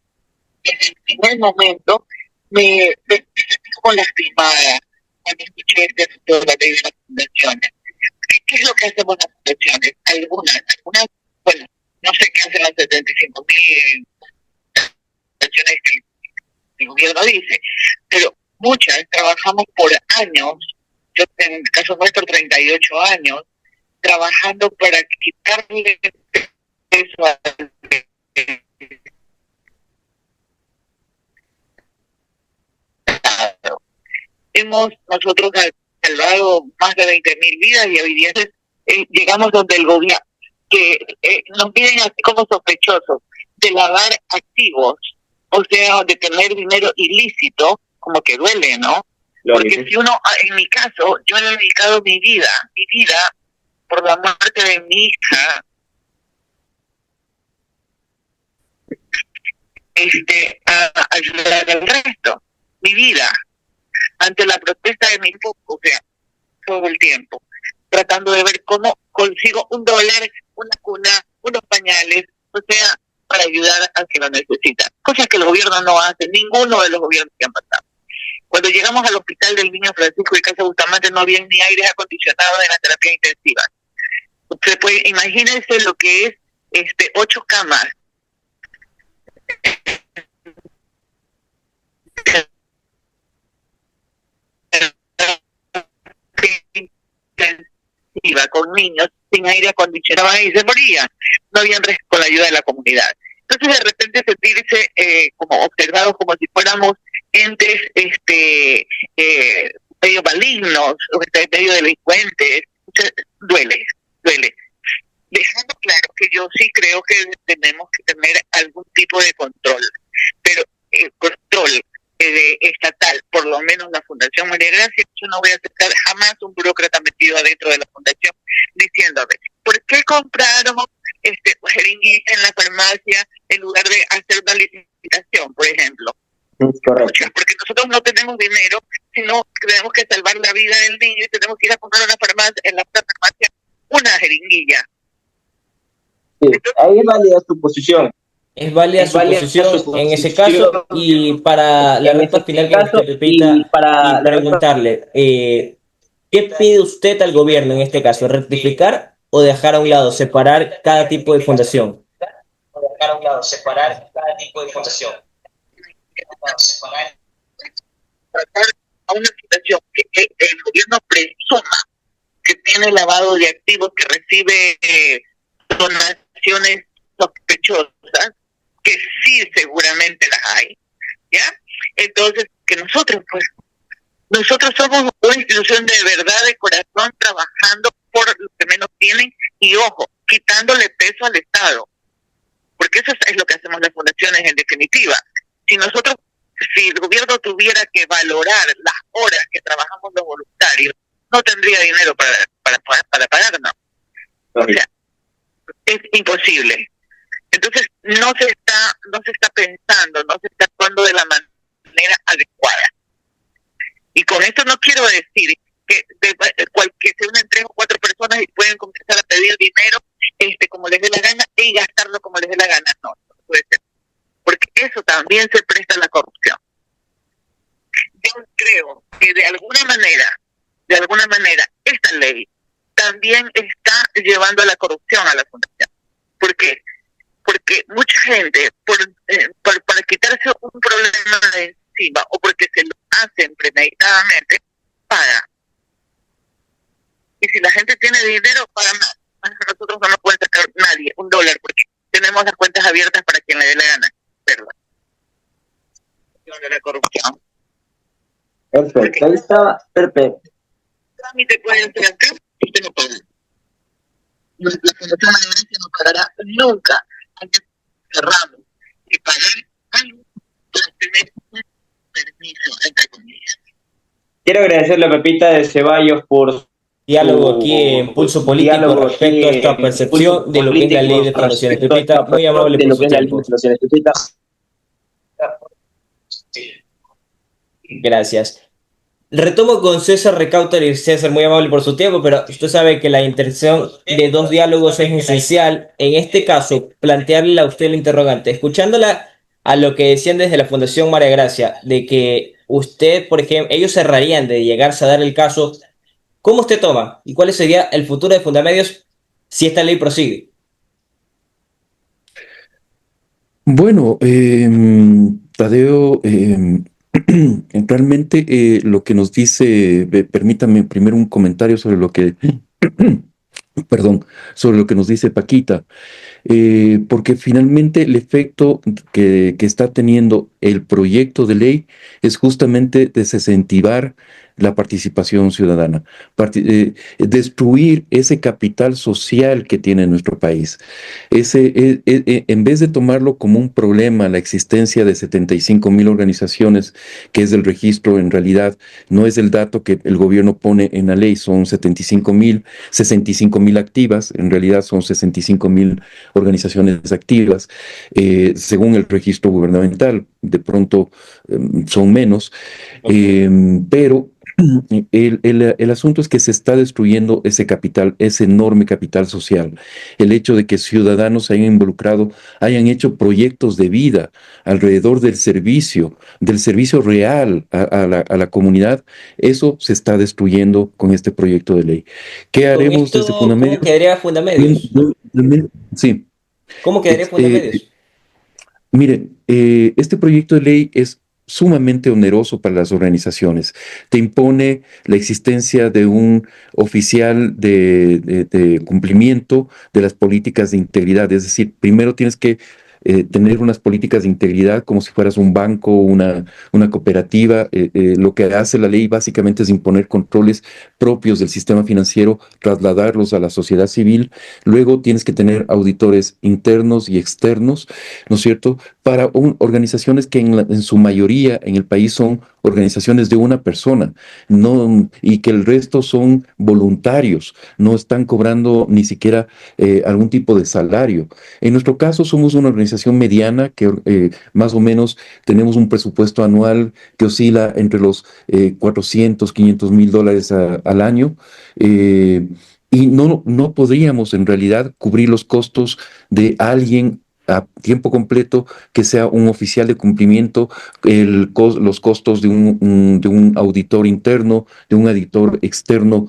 desde el primer momento, me sentí como lastimada cuando escuché este asunto de la ley de las fundaciones. ¿Qué es lo que hacemos las fundaciones? Algunas, bueno, no sé qué hacen las 75.000 fundaciones que el gobierno dice, pero muchas trabajamos por años, yo en el caso nuestro 38 años, trabajando para quitarle eso al Estado. Hemos nosotros salvado más de 20.000 vidas y hoy día llegamos donde el gobierno, que nos piden así como sospechosos de lavar activos, o sea, de tener dinero ilícito, como que duele, ¿no? Porque si uno, en mi caso, yo he dedicado mi vida por la muerte de mi hija, a ayudar al resto, mi vida, ante la protesta de mi pueblo, o sea, todo el tiempo, tratando de ver cómo consigo $1, una cuna, unos pañales, o sea, para ayudar a quien lo necesita. Cosas que el gobierno no hace, ninguno de los gobiernos que han pasado. Cuando llegamos al hospital del Niño Francisco de Casa Bustamante no había ni aires acondicionados en la terapia intensiva. Usted puede, imagínense lo que es 8 camas. iba con niños sin aire acondicionado y se morían. No habían con la ayuda de la comunidad. Entonces de repente sentirse como observados como si fuéramos entes medio malignos, medio delincuentes, duele. Dejando claro que yo sí creo que tenemos que tener algún tipo de control, pero el control estatal, por lo menos la Fundación María Gracia, yo no voy a aceptar jamás un burócrata metido adentro de la fundación diciéndome, ¿por qué compraron jeringuillas en la farmacia en lugar de hacer una licitación, por ejemplo? Correcto. Porque nosotros no tenemos dinero, sino tenemos que salvar la vida del niño y tenemos que ir a comprar en la farmacia una jeringuilla. Sí, ahí es válida su posición. Es válida su posición en ese caso, y para la recta final que usted repita y preguntarle, ¿qué pide usted al gobierno en este caso? ¿Rectificar o dejar a un lado, separar cada tipo de fundación? Tratar a una situación que el gobierno presuma que tiene lavado de activos, que recibe donaciones sospechosas, que sí seguramente las hay, ¿ya? Entonces, que nosotros somos una institución de verdad, de corazón, trabajando por los que menos tienen y, ojo, quitándole peso al Estado, porque eso es lo que hacemos las fundaciones en definitiva. Si el gobierno tuviera que valorar las horas que trabajamos los voluntarios, no tendría dinero para pagarnos. O sea, es imposible. Entonces no se está pensando, no se está actuando de la manera adecuada. Y con esto no quiero decir que se unen 3 o 4 personas y pueden comenzar a pedir dinero como les dé la gana y gastarlo como les dé la gana. No puede ser. Porque eso también se presta a la corrupción. Yo creo que de alguna manera, esta ley también está llevando a la corrupción a la fundación. ¿Por qué? Porque mucha gente, para quitarse un problema de encima o porque se lo hacen premeditadamente, paga. Y si la gente tiene dinero, paga más. Nosotros no nos puede sacar nadie $1 porque tenemos las cuentas abiertas para quien le dé la gana. ¿Verdad? De la corrupción. Perfecto, ahí está, perfecto. Trámite puede hacer acá, usted no paga. La Fundación María Gracia no pagará nunca antes cerramos y pagar algo para tener un permiso, entre comillas. Quiero agradecerle a Pepita de Ceballos por Diálogo aquí en Pulso Político respecto a esta percepción de lo que es la ley de fundaciones. Pepita, muy amable por su tiempo. Gracias. Retomo con César Recauter y César, muy amable por su tiempo, pero usted sabe que la interacción de 2 diálogos es esencial. En este caso, plantearle a usted la interrogante, escuchándola a lo que decían desde la Fundación María Gracia, de que usted, por ejemplo, ellos cerrarían de llegarse a dar el caso. ¿Cómo usted toma? ¿Y cuál sería el futuro de Fundamedios si esta ley prosigue? Bueno, Tadeo, realmente lo que nos dice, permítame primero un comentario sobre lo que, perdón, sobre lo que nos dice Paquita, porque finalmente el efecto que está teniendo el proyecto de ley es justamente desincentivar la participación ciudadana, destruir ese capital social que tiene nuestro país. En vez de tomarlo como un problema, la existencia de 75,000 organizaciones, que es el registro, en realidad no es el dato que el gobierno pone en la ley, son 65,000 activas, en realidad son 65,000 organizaciones activas, según el registro gubernamental, de pronto son menos, pero el asunto es que se está destruyendo ese capital, ese enorme capital social. El hecho de que ciudadanos se hayan involucrado, hayan hecho proyectos de vida alrededor del servicio real a la comunidad, eso se está destruyendo con este proyecto de ley. ¿Qué haremos desde Fundamedios? ¿Cómo quedaría Fundamedios? Sí. ¿Cómo quedaría Fundamedios? Miren, este proyecto de ley es sumamente oneroso para las organizaciones. Te impone la existencia de un oficial de cumplimiento de las políticas de integridad. Es decir, primero tienes que tener unas políticas de integridad como si fueras un banco, una cooperativa. Lo que hace la ley básicamente es imponer controles propios del sistema financiero, trasladarlos a la sociedad civil. Luego tienes que tener auditores internos y externos, ¿no es cierto?, para organizaciones que en su mayoría en el país son organizaciones de una persona, no, y que el resto son voluntarios, no están cobrando ni siquiera algún tipo de salario. En nuestro caso somos una organización mediana que más o menos tenemos un presupuesto anual que oscila entre los 400, 500 mil dólares al año. Y no podríamos en realidad cubrir los costos de alguien a tiempo completo que sea un oficial de cumplimiento, los costos de un auditor interno, de un auditor externo,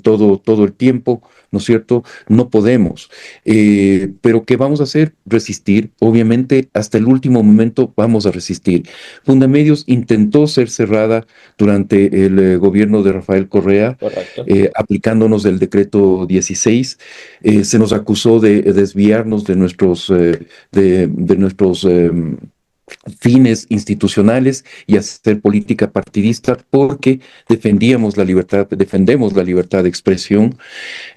todo el tiempo, ¿no es cierto? No podemos. Pero ¿qué vamos a hacer? Resistir. Obviamente, hasta el último momento vamos a resistir. Fundamedios intentó ser cerrada durante el gobierno de Rafael Correa, Correcto. aplicándonos el decreto 16. Se nos acusó de desviarnos de nuestros fines institucionales y hacer política partidista porque defendemos la libertad de expresión.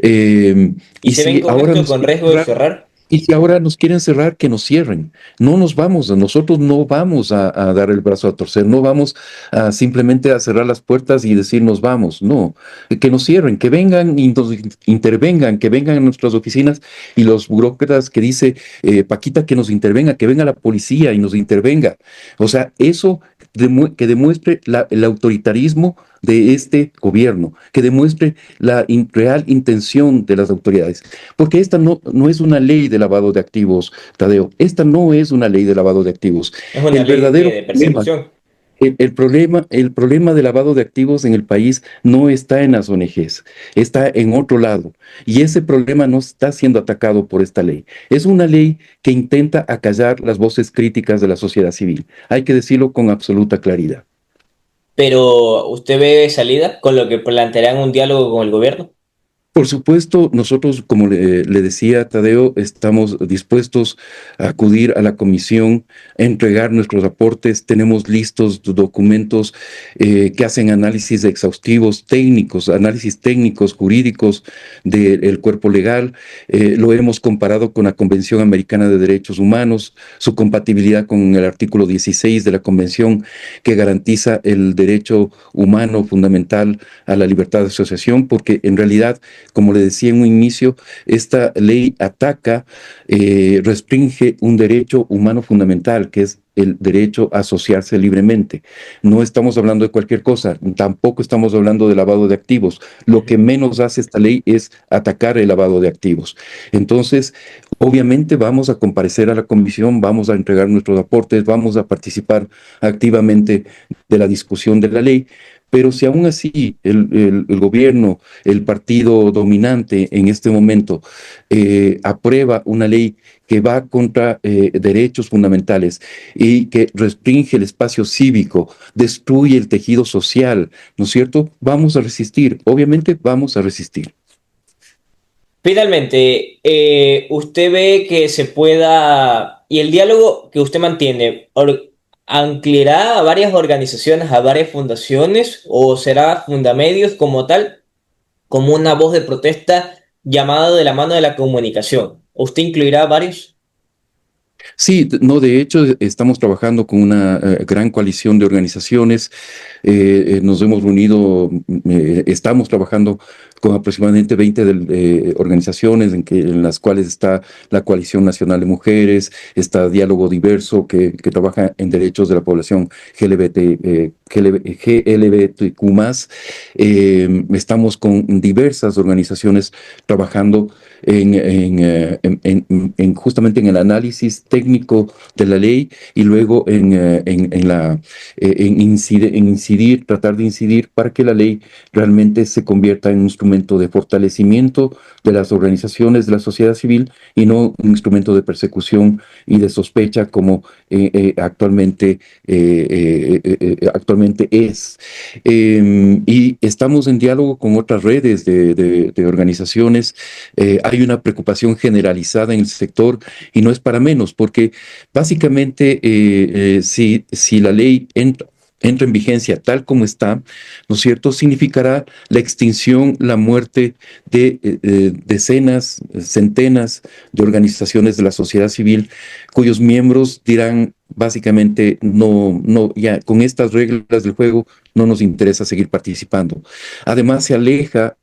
¿Y Y se ven si con ahora esto nos con quieren riesgo de cerrar, cerrar? y si ahora nos quieren cerrar, que nos cierren. No nos vamos, nosotros no vamos a dar el brazo a torcer, no vamos a simplemente a cerrar las puertas y decir nos vamos, no, que nos cierren, que vengan y nos intervengan, que vengan a nuestras oficinas y los burócratas que dice Paquita que nos intervenga, que venga la policía y nos intervenga. O sea, eso que demuestre el autoritarismo de este gobierno, que demuestre la real intención de las autoridades. Porque esta no es una ley de lavado de activos, Tadeo. Esta no es una ley de lavado de activos. Es una El ley de, qué, verdadero de problema, persecución. el problema de lavado de activos en el país no está en las ONGs, está en otro lado. Y ese problema no está siendo atacado por esta ley. Es una ley que intenta acallar las voces críticas de la sociedad civil. Hay que decirlo con absoluta claridad. Pero ¿usted ve salida con lo que plantearán un diálogo con el gobierno? Por supuesto, nosotros, como le decía Tadeo, estamos dispuestos a acudir a la comisión, a entregar nuestros aportes. Tenemos listos documentos que hacen análisis exhaustivos, técnicos, análisis técnicos, jurídicos del cuerpo legal. Lo hemos comparado con la Convención Americana de Derechos Humanos, su compatibilidad con el artículo 16 de la Convención que garantiza el derecho humano fundamental a la libertad de asociación, porque en realidad, como le decía en un inicio, esta ley ataca, restringe un derecho humano fundamental, que es el derecho a asociarse libremente. No estamos hablando de cualquier cosa, tampoco estamos hablando de lavado de activos. Lo que menos hace esta ley es atacar el lavado de activos. Entonces, obviamente vamos a comparecer a la comisión, vamos a entregar nuestros aportes, vamos a participar activamente de la discusión de la ley. Pero si aún así el gobierno, el partido dominante en este momento, aprueba una ley que va contra derechos fundamentales y que restringe el espacio cívico, destruye el tejido social, ¿no es cierto? Vamos a resistir, obviamente vamos a resistir. Finalmente, ¿usted ve que se pueda, y el diálogo que usted mantiene, ampliará a varias organizaciones, a varias fundaciones, o será Fundamedios como tal, como una voz de protesta llamada de la mano de la comunicación? ¿Usted incluirá a varios? Sí, no, de hecho estamos trabajando con una gran coalición de organizaciones. Nos hemos reunido, estamos trabajando con aproximadamente 20 organizaciones en las cuales está la Coalición Nacional de Mujeres, está Diálogo Diverso que trabaja en derechos de la población GLBTQ+. Estamos con diversas organizaciones trabajando justamente en el análisis técnico de la ley y luego tratar de incidir para que la ley realmente se convierta en un instrumento instrumento de fortalecimiento de las organizaciones de la sociedad civil y no un instrumento de persecución y de sospecha como actualmente es. Y estamos en diálogo con otras redes de organizaciones. Hay una preocupación generalizada en el sector y no es para menos, porque básicamente si la ley entra en vigencia tal como está, ¿no es cierto?, significará la extinción, la muerte de decenas, centenas de organizaciones de la sociedad civil cuyos miembros dirán básicamente no, no, ya con estas reglas del juego no nos interesa seguir participando. Además se aleja,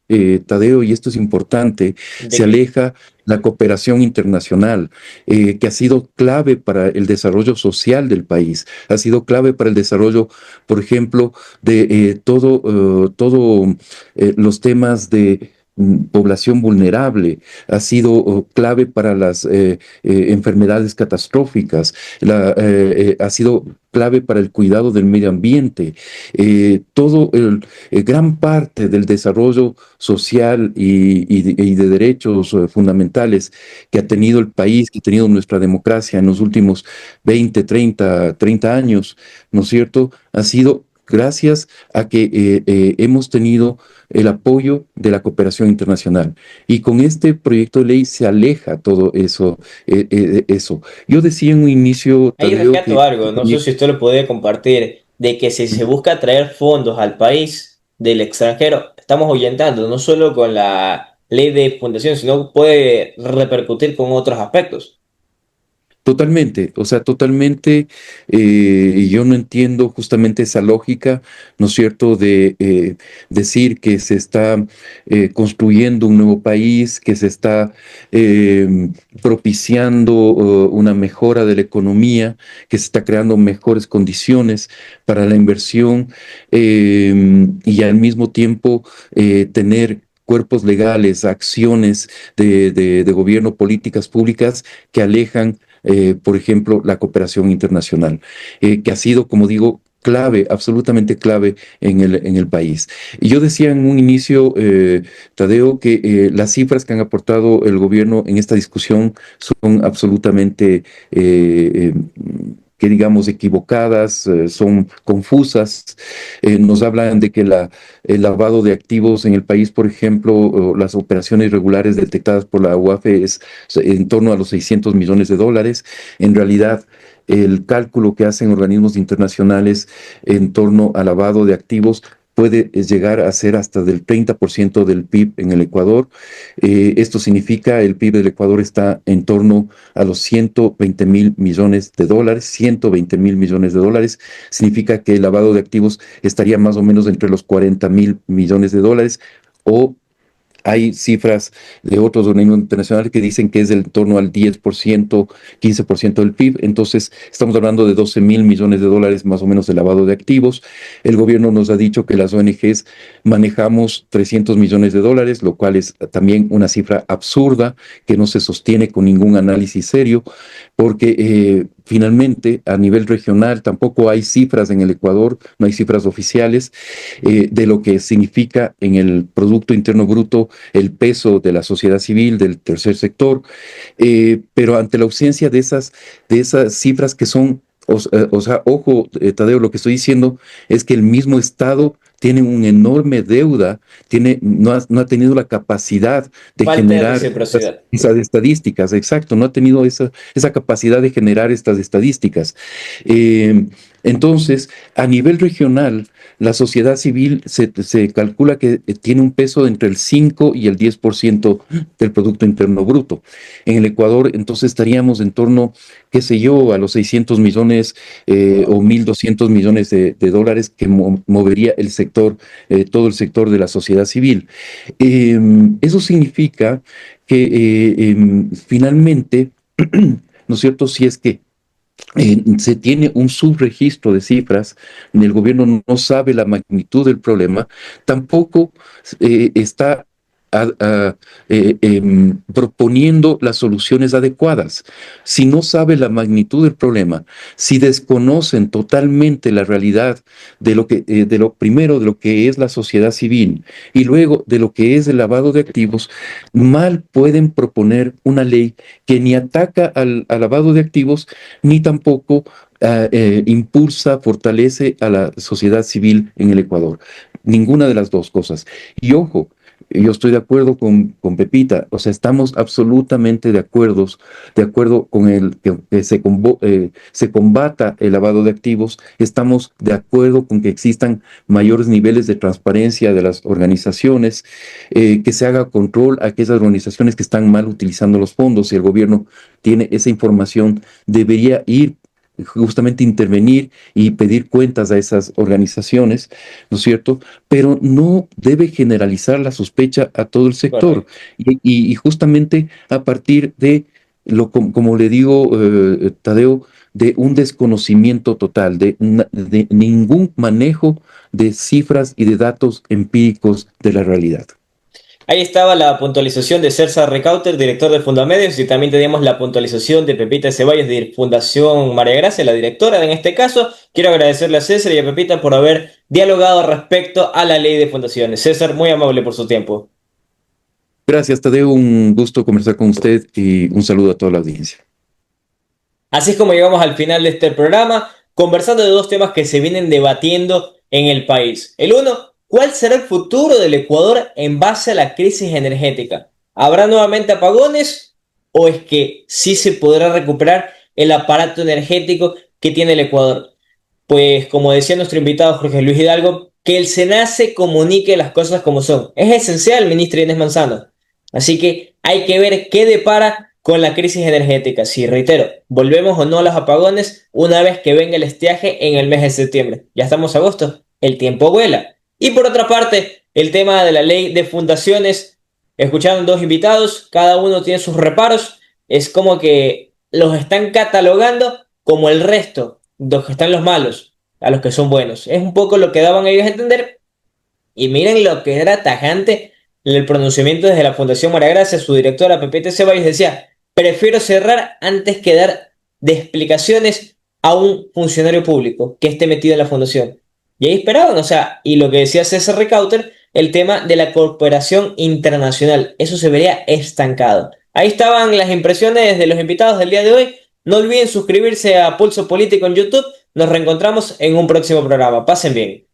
Tadeo, y esto es importante, ¿De se qué? aleja la cooperación internacional, que ha sido clave para el desarrollo social del país, ha sido clave para el desarrollo, por ejemplo, de todo los temas de población vulnerable, ha sido clave para las enfermedades catastróficas, ha sido clave para el cuidado del medio ambiente, gran parte del desarrollo social y de derechos fundamentales que ha tenido el país, que ha tenido nuestra democracia en los últimos 20, 30 años, ¿no es cierto?, ha sido gracias a que hemos tenido el apoyo de la cooperación internacional. Y con este proyecto de ley se aleja todo eso. Eso. Yo decía en un inicio, Ahí Tadeo, rescato que algo, no sé si usted lo puede compartir, de que si se busca traer fondos al país del extranjero, estamos ahuyentando no solo con la ley de fundación, sino puede repercutir con otros aspectos. totalmente, o sea, totalmente, y yo no entiendo justamente esa lógica, ¿no es cierto?, de decir que se está construyendo un nuevo país, que se está propiciando una mejora de la economía, que se está creando mejores condiciones para la inversión, y al mismo tiempo tener cuerpos legales, acciones de gobierno, políticas públicas que alejan por ejemplo, la cooperación internacional, que ha sido, como digo, clave, absolutamente clave en el país. Y yo decía en un inicio, Tadeo, que las cifras que han aportado el gobierno en esta discusión son absolutamente que digamos equivocadas, son confusas, nos hablan de que el lavado de activos en el país, por ejemplo, o las operaciones irregulares detectadas por la UAFE es en torno a los 600 millones de dólares. En realidad, el cálculo que hacen organismos internacionales en torno al lavado de activos puede llegar a ser hasta del 30% del PIB en el Ecuador. Esto significa el PIB del Ecuador está en torno a los 120.000 millones de dólares. 120.000 millones de dólares significa que el lavado de activos estaría más o menos entre los 40.000 millones de dólares, o hay cifras de otros organismos internacionales que dicen que es del torno al 10%, 15% del PIB. Entonces, estamos hablando de 12.000 millones de dólares más o menos de lavado de activos. El gobierno nos ha dicho que las ONGs manejamos 300 millones de dólares, lo cual es también una cifra absurda que no se sostiene con ningún análisis serio, porque finalmente a nivel regional tampoco hay cifras en el Ecuador, no hay cifras oficiales de lo que significa en el Producto Interno Bruto el peso de la sociedad civil, del tercer sector, pero ante la ausencia de esas cifras que son, o sea, ojo, Tadeo, lo que estoy diciendo es que el mismo Estado tiene una enorme deuda, no ha tenido la capacidad de Falta de generar reciprocidad. esas estadísticas, exacto, no ha tenido esa capacidad de generar estas estadísticas. Eh, entonces, a nivel regional, la sociedad civil se calcula que tiene un peso entre el 5 y el 10% del Producto Interno Bruto. En el Ecuador, entonces estaríamos en torno, qué sé yo, a los 600 millones o 1.200 millones de dólares que movería el sector, todo el sector de la sociedad civil. Eso significa que finalmente, ¿no es cierto?, si es que se tiene un subregistro de cifras, el gobierno no sabe la magnitud del problema, tampoco está proponiendo las soluciones adecuadas. Si no sabe la magnitud del problema, si desconocen totalmente la realidad de lo que, primero de lo que es la sociedad civil y luego de lo que es el lavado de activos, mal pueden proponer una ley que ni ataca al lavado de activos, ni tampoco impulsa, fortalece a la sociedad civil en el Ecuador. Ninguna de las dos cosas. Y ojo, yo estoy de acuerdo con Pepita, o sea, estamos absolutamente de acuerdo con que se combata el lavado de activos, estamos de acuerdo con que existan mayores niveles de transparencia de las organizaciones, que se haga control a aquellas organizaciones que están mal utilizando los fondos. Si el gobierno tiene esa información, debería ir justamente intervenir y pedir cuentas a esas organizaciones, ¿no es cierto? Pero no debe generalizar la sospecha a todo el sector. Correcto. Y justamente a partir de, como le digo, Tadeo, de un desconocimiento total, de ningún manejo de cifras y de datos empíricos de la realidad. Ahí estaba la puntualización de César Recauter, director de Fundamedios, y también teníamos la puntualización de Pepita Ceballos, de Fundación María Gracia, la directora en este caso. Quiero agradecerle a César y a Pepita por haber dialogado respecto a la ley de fundaciones. César, muy amable por su tiempo. Gracias, Tadeo, un gusto conversar con usted y un saludo a toda la audiencia. Así es como llegamos al final de este programa, conversando de dos temas que se vienen debatiendo en el país. El uno, ¿cuál será el futuro del Ecuador en base a la crisis energética? ¿Habrá nuevamente apagones o es que sí se podrá recuperar el aparato energético que tiene el Ecuador? Pues como decía nuestro invitado Jorge Luis Hidalgo, que el SENACE comunique las cosas como son. Es esencial, ministro Inés Manzano. Así que hay que ver qué depara con la crisis energética. Si, reitero, volvemos o no a los apagones una vez que venga el estiaje en el mes de septiembre. Ya estamos a agosto, el tiempo vuela. Y por otra parte, el tema de la ley de fundaciones. Escucharon dos invitados, cada uno tiene sus reparos. Es como que los están catalogando como el resto, los que están los malos, a los que son buenos. Es un poco lo que daban ellos a entender. Y miren lo que era tajante el pronunciamiento desde la Fundación María Gracia. Su directora Pepita Ceballos decía: prefiero cerrar antes que dar de explicaciones a un funcionario público que esté metido en la fundación. Y ahí esperaban, o sea, y lo que decía César Recauter, el tema de la cooperación internacional, eso se vería estancado. Ahí estaban las impresiones de los invitados del día de hoy. No olviden suscribirse a Pulso Político en YouTube. Nos reencontramos en un próximo programa. Pasen bien.